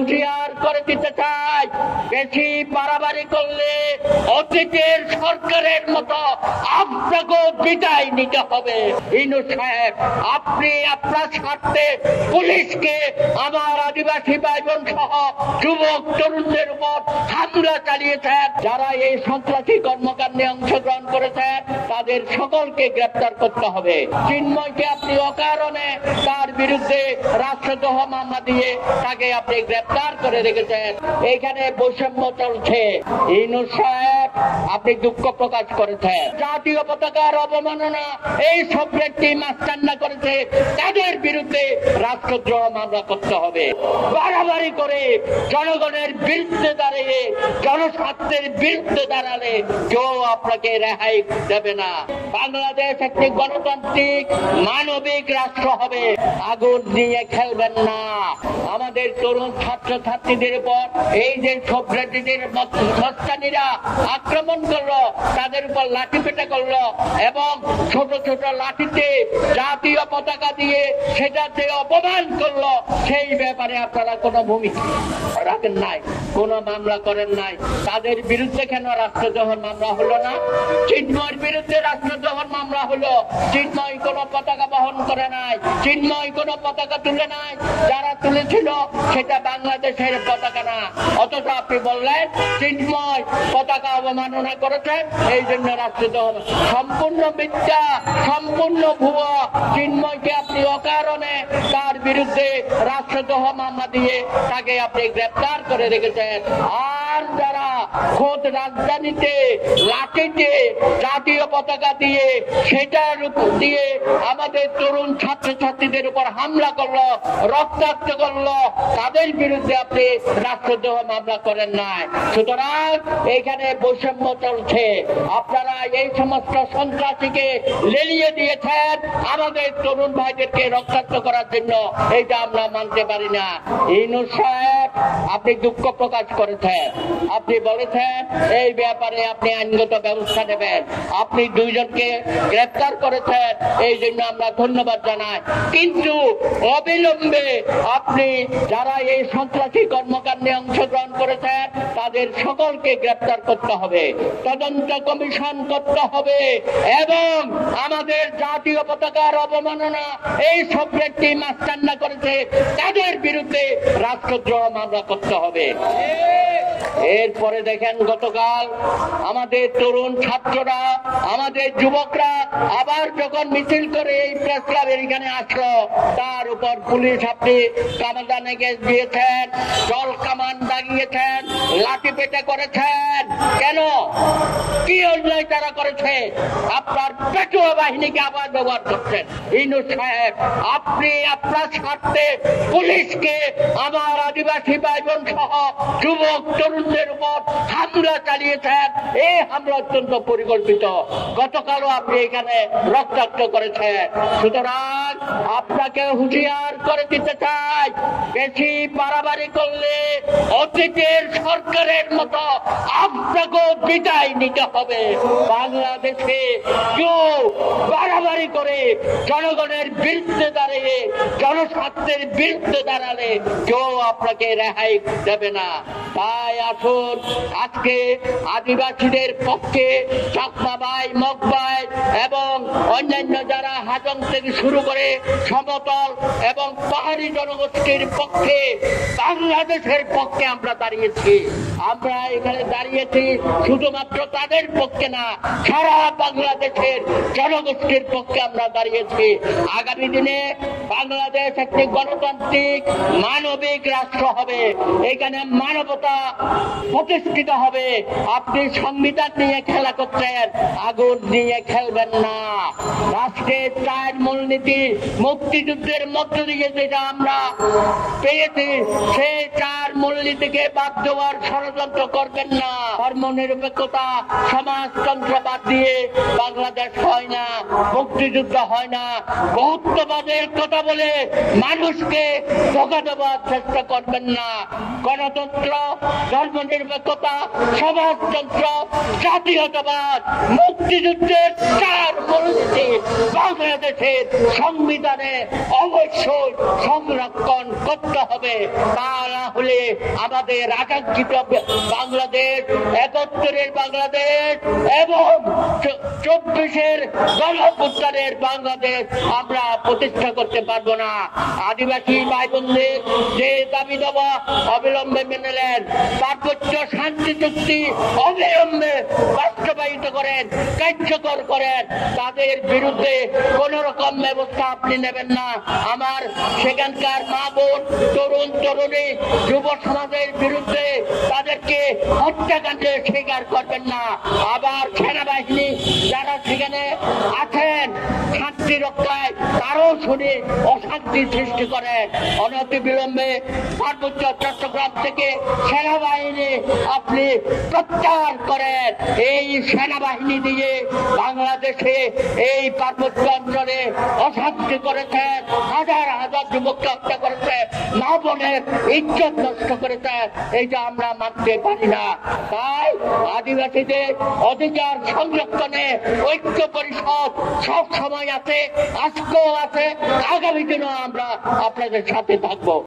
হুঁশিয়ার করে দিতে চাই, বেশি বাড়াবাড়ি করলে অতীতের সরকারের মতো আপনাকেও বিদায় নিতে হবে। ইউনূস সাহেব, আপনি আপনার স্বার্থে পুলিশকে আমার আদিবাসী ভাই বোন সহ যুবক তরুণদের উপর হামলা চালিয়েছেন। যারা এই সন্ত্রাসী কর্মকাণ্ডে অংশগ্রহণ করেছেন তাদের সকলকে গ্রেপ্তার করতে হবে। চিন্ময়কে আপনি অকারণে তার বিরুদ্ধে রাষ্ট্রদ্রোহ মামলা দিয়ে তাকে আপনি গ্রেপ্তার করে রেখেছেন। এইখানে বৈষম্য চলছে। ইউনূস সাহেব, আপনি দুঃখ প্রকাশ করেছেন। জাতীয় পতাকার অবমাননা এই সব ব্যক্তি মাস্তান্না করেছে, তাদের বিরুদ্ধে রাষ্ট্রদ্রোহ মামলা করতে হবে। বাড়াবাড়ি করে জনগণের বিরুদ্ধে দাঁড়িয়ে জনস্বার্থের বিরুদ্ধে দাঁড়ালে কেউ আপনাকে রেহাই দেবে না। বাংলাদেশ একটি গণতান্ত্রিক মানবিক রাষ্ট্র হবে। আগুন নিয়ে খেলবেন না। আমাদের তরুণ ছাত্র ছাত্রীদের উপর এই যে সভ্রান্তিদের মস্তানিরা আক্রমণ করলো, তাদের উপর লাঠি পেটা করলো এবং ছোট ছোট লাঠিতে জাতীয় পতাকা দিয়ে সেটাতে অপমান করলো, সেই ব্যাপারে আপনারা কোনো ভূমিকা রাখেন নাই, কোনো মামলা করেন নাই। তাদের বিরুদ্ধে কেন রাষ্ট্রদ্রোহ মামলা হলো না? চিন্ময়ের বিরুদ্ধে রাষ্ট্রদ্রোহ মামলা হলো। চিন্ময় কোনো পতাকা বহন করে নাই, চিন্ময় কোনো পতাকা তুলে নাই। যারা তুলেছিল সেটা বাংলাদেশের পতাকা না, অথচ আপনি বললেন চিন্ময় পতাকা অবমাননা করেছে, এই জন্য রাষ্ট্রদ্রোহ। সম্পূর্ণ মিথ্যা, সম্পূর্ণ ভুয়া। চিন্ময়কে আপনি অকারণে তার বিরুদ্ধে রাষ্ট্রদ্রোহ মামলা দিয়ে তাকে আপনি গ্রেপ্তার করে রেখেছেন। আর যারা খোদ রাজধানীতে লাঠিতে জাতীয় পতাকা দিয়ে সেটার উপর দিয়ে আমাদের তরুণ ছাত্রছাত্রীদের উপর হামলা করলো, রক্তাক্ত করলো, তাদের বিরুদ্ধে আপনি রাষ্ট্রদ্রোহ মামলা করেন নাই। সুতরাং এখানে বৈষম্য চলছে। আপনারা এই সমস্ত সন্ত্রাসীকে লেলিয়ে দিয়েছেন আমাদের তরুণ ভাইদেরকে রক্তাক্ত করার জন্য। এইটা আমরা মানতে পারি না। ইউনূস সাহেব, আপনি দুঃখ প্রকাশ করেছেন। আপনি বলেছেন এই ব্যাপারে আপনি আইনগত ব্যবস্থা নেবেন। আপনি দুইজনকে গ্রেপ্তার করেছেন, এই জন্য আমরা ধন্যবাদ জানাই। কিন্তু অবিলম্বে আপনি যারা এই সন্ত্রাসী কর্মকাণ্ডে অংশগ্রহণ করেছেন তাদের সকলকে গ্রেপ্তার করতে হবে, তদন্ত কমিশন করতে হবে এবং আমাদের জাতীয় পতাকার অবমাননা এই সব ব্যক্তি মাস্তান্না করেছে, তাদের বিরুদ্ধে রাষ্ট্রদ্রোহ মামলা করতে হবে। এরপরে দেখেন, গতকাল আমাদের তরুণ ছাত্ররা, আমাদের যুবকরা আবার যখন মিছিল করে এই প্রেস ক্লাবের এখানে আসলো, তার উপর পুলিশ আপনি কামাদানে গ্যাস দিয়েছেন, জল কামান দাগিয়েছেন, লাঠি পেটে করেছেন। কেন? কি অন্যায় তারা করেছে? আপনার পেটুয়া বাহিনীকে আবার ব্যবহার করছেন। ইউনূস সাহেব, আপনি আপনার স্বার্থে পুলিশকে আমার আদিবাসী ভাই বোন সহ যুবক তরুণদের উপর হামলা চালিয়েছেন। এই হামলা অত্যন্ত পরিকল্পিত। গতকালও আপনি এখানে রক্তাক্ত করেছেন। সুতরাং আপনাকে হুঁশিয়ার করে দিতে চাই, বেশি বাড়াবাড়ি করলে অতীতের সরকারের মতো আপনাকেও বিদায় নিতে হবে। বাংলাদেশে কেউ বাড়াবাড়ি করে জনগণের বিরুদ্ধে দাঁড়িয়ে জনস্বার্থের বিরুদ্ধে দাঁড়ালে কেউ আপনাকে রেহাই দেবে না। তাই আসুন, আজকে আদিবাসীদের পক্ষে চাকমা ভাই, মগ ভাই এবং অন্যান্য যারা হাজং থেকে শুরু করে সমতল এবং পাহাড়ি জনগোষ্ঠীর পক্ষে, বাংলাদেশের পক্ষে আমরা দাঁড়িয়েছি। আমরা এখানে দাঁড়িয়েছি শুধুমাত্র তাদের পক্ষে না, সারা বাংলাদেশের জনগোষ্ঠীর পক্ষে আমরা দাঁড়িয়েছি। আগামী দিনে বাংলাদেশ একটি গণতান্ত্রিক মানবিক রাষ্ট্র হবে। এখানে মানবতা প্রতিষ্ঠিত হবে। আপনি সংবিধান নিয়ে খেলা করছেন, আগুন নিয়ে খেলবেন না। রাষ্ট্রের 4 মূলনীতি মুক্তিযুদ্ধের মধ্য দিয়ে যেটা আমরা পেয়েছি, সেই 4 মূলনীতিকে বাদ দেওয়ার ষড়যন্ত্র করবেন না। ধর্মনিরপেক্ষতা, সমাজতন্ত্র বাদ দিয়ে বাংলাদেশ হয় না, মুক্তিযুদ্ধ হয় না। বহুত্ববাদের কথা বলে মানুষকে ধোঁকা দেওয়ার চেষ্টা করবেন না। গণতন্ত্র, ধর্মনিরপেক্ষতা, সমাজতন্ত্র, জাতীয়তাবাদ, মুক্তিযুদ্ধের 4 মূলনীতি বাংলাদেশের সংবিধানে অবশ্যই সংরক্ষণ করতে হবে। তা না হলে আমাদের আকাঙ্ক্ষিত বাংলাদেশ, 71-এর বাংলাদেশ এবং 24-এর গণঅভ্যুত্থানের বাংলাদেশ আমরা প্রতিষ্ঠা করতে পারবো না। আদিবাসী ভাই বোনদের যে দাবি দাবা অবিলম্বে মেনে নেন, পার্বত্য শান্তি চুক্তি অবিলম্বে বাস্তবায়িত করেন, কার্যকর করেন, তাদের বিরুদ্ধে কোন রকম ব্যবস্থা আপনি নেবেন না। আমার সেখানকার মা বোন, তরুণ তরুণী, যুব সমাজের বিরুদ্ধে তাদেরকে হত্যাকাণ্ডে স্বীকার করবেন না। আবার সেনাবাহিনী যারা সেখানে আছেন শান্তি রক্ষায়, তারও শুনে অশান্তি সৃষ্টি করেন। অনতি বিলম্বে পার্বত্য চট্টগ্রাম থেকে সেনাবাহিনী আপনি প্রত্যাহার করেন। এই সেনাবাহিনী দিয়ে বাংলাদেশে এই পার্বত্য অঞ্চলে অশান্তি করেছেন, হাজার হাজার যুবককে হত্যা করেছে, মা বোনের ইজ্জত নষ্ট করেছেন। এইটা আমরা মানতে পারি না। তাই আদিবাসীদের অধিকার সংরক্ষণে ঐক্য পরিষদ সব সময় আছে, আজকেও আছে, আগামী দিনও আমরা আপনাদের সাথে থাকবো।